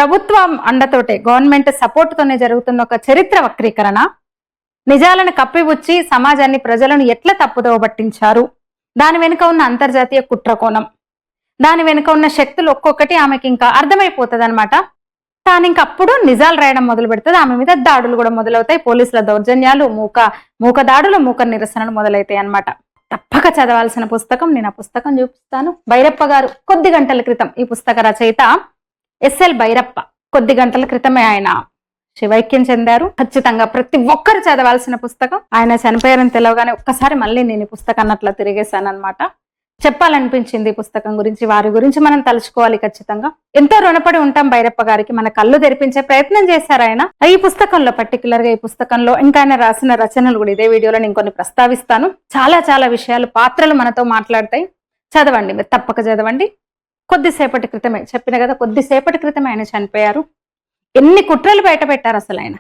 ప్రభుత్వం అండతోటే government support తోనే జరుగుతున్న ఒక చరిత్ర వక్రీకరణ, నిజాలను కప్పిపుచ్చి సమాజాన్ని ప్రజలను ఎట్లా తప్పుదోవ పట్టించారు, దాని వెనుక ఉన్న అంతర్జాతీయ కుట్రకోణం, దాని వెనుక ఉన్న శక్తులు ఒక్కొక్కటి ఆమెకి ఇంకా అర్థమైపోతుంది అనమాట. కానీ ఇంకప్పుడు నిజాలు రాయడం మొదలు పెడుతుంది, ఆమె మీద దాడులు కూడా మొదలవుతాయి, పోలీసుల దౌర్జన్యాలు, మూక దాడులు, మూక నిరసనలు మొదలవుతాయి అన్నమాట. తప్పక చదవాల్సిన పుస్తకం. నేను ఆ పుస్తకం చూపిస్తాను. భైరప్ప గారు కొద్ది గంటల క్రితం, ఈ పుస్తక రచయిత ఎస్ఎల్ భైరప్ప, కొద్ది గంటల క్రితమే ఆయన శివైక్యం చెందారు. ఖచ్చితంగా ప్రతి ఒక్కరు చదవాల్సిన పుస్తకం. ఆయన చనిపోయారని తెలవగానే ఒక్కసారి మళ్ళీ నేను ఈ పుస్తకాన్ని అట్లా తిరిగేశాను అనమాట. చెప్పాలనిపించింది ఈ పుస్తకం గురించి, వారి గురించి మనం తలుచుకోవాలి ఖచ్చితంగా. ఎంతో రుణపడి ఉంటాం భైరప్ప గారికి. మన కళ్ళు తెరిపించే ప్రయత్నం చేశారు ఆయన. ఈ పుస్తకంలో పర్టికులర్ గా ఈ పుస్తకంలో ఇంకా ఆయన రాసిన రచనలు కూడా ఇదే వీడియోలో నేను కొన్ని ప్రస్తావిస్తాను. చాలా చాలా విషయాలు, పాత్రలు మనతో మాట్లాడతాయి. చదవండి, మీరు తప్పక చదవండి. కొద్దిసేపటి క్రితమే చెప్పిన కదా, కొద్దిసేపటి క్రితమే ఆయన చనిపోయారు. ఎన్ని కుట్రలు బయట పెట్టారు అసలు ఆయన.